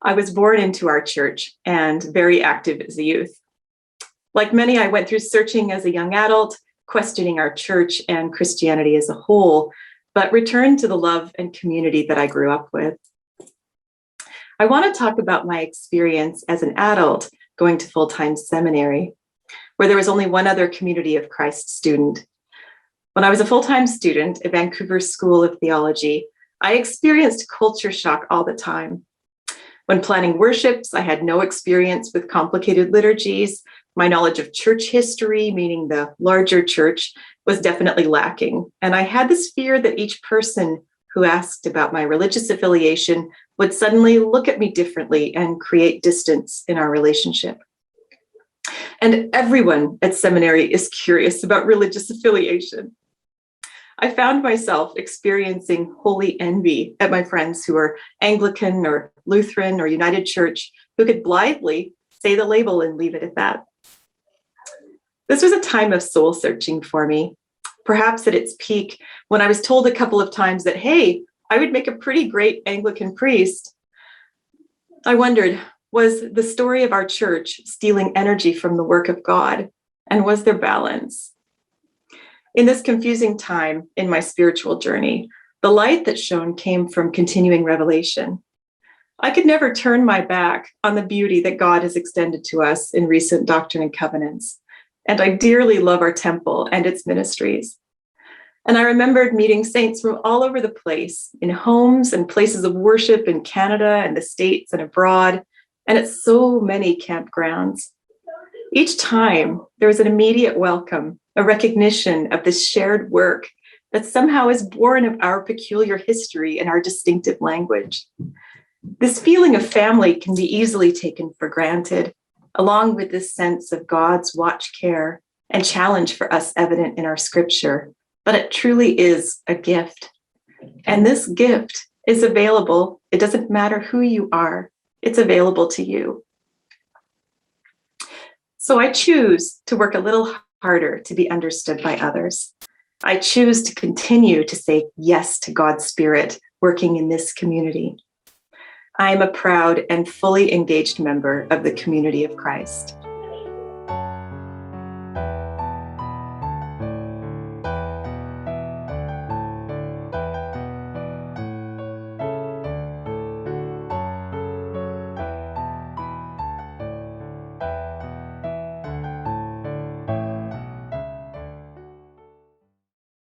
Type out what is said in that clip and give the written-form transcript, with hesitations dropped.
I was born into our church and very active as a youth. Like many, I went through searching as a young adult, questioning our church and Christianity as a whole, but returned to the love and community that I grew up with. I want to talk about my experience as an adult going to full-time seminary, where there was only one other Community of Christ student. When I was a full-time student at Vancouver School of Theology, I experienced culture shock all the time. When planning worships, I had no experience with complicated liturgies. My knowledge of church history, meaning the larger church, was definitely lacking. And I had this fear that each person who asked about my religious affiliation would suddenly look at me differently and create distance in our relationship. And everyone at seminary is curious about religious affiliation. I found myself experiencing holy envy at my friends who were Anglican or Lutheran or United Church, who could blithely say the label and leave it at that. This was a time of soul searching for me, perhaps at its peak when I was told a couple of times that, hey, I would make a pretty great Anglican priest. I wondered, was the story of our church stealing energy from the work of God? And was there balance? In this confusing time in my spiritual journey, the light that shone came from continuing revelation. I could never turn my back on the beauty that God has extended to us in recent Doctrine and Covenants. And I dearly love our temple and its ministries. And I remembered meeting saints from all over the place, in homes and places of worship in Canada and the States and abroad, and at so many campgrounds. Each time, there was an immediate welcome, a recognition of this shared work that somehow is born of our peculiar history and our distinctive language. This feeling of family can be easily taken for granted, along with this sense of God's watch care and challenge for us evident in our scripture, but it truly is a gift. And this gift is available. It doesn't matter who you are, it's available to you. So I choose to work a little harder to be understood by others. I choose to continue to say yes to God's Spirit working in this community. I am a proud and fully engaged member of the Community of Christ.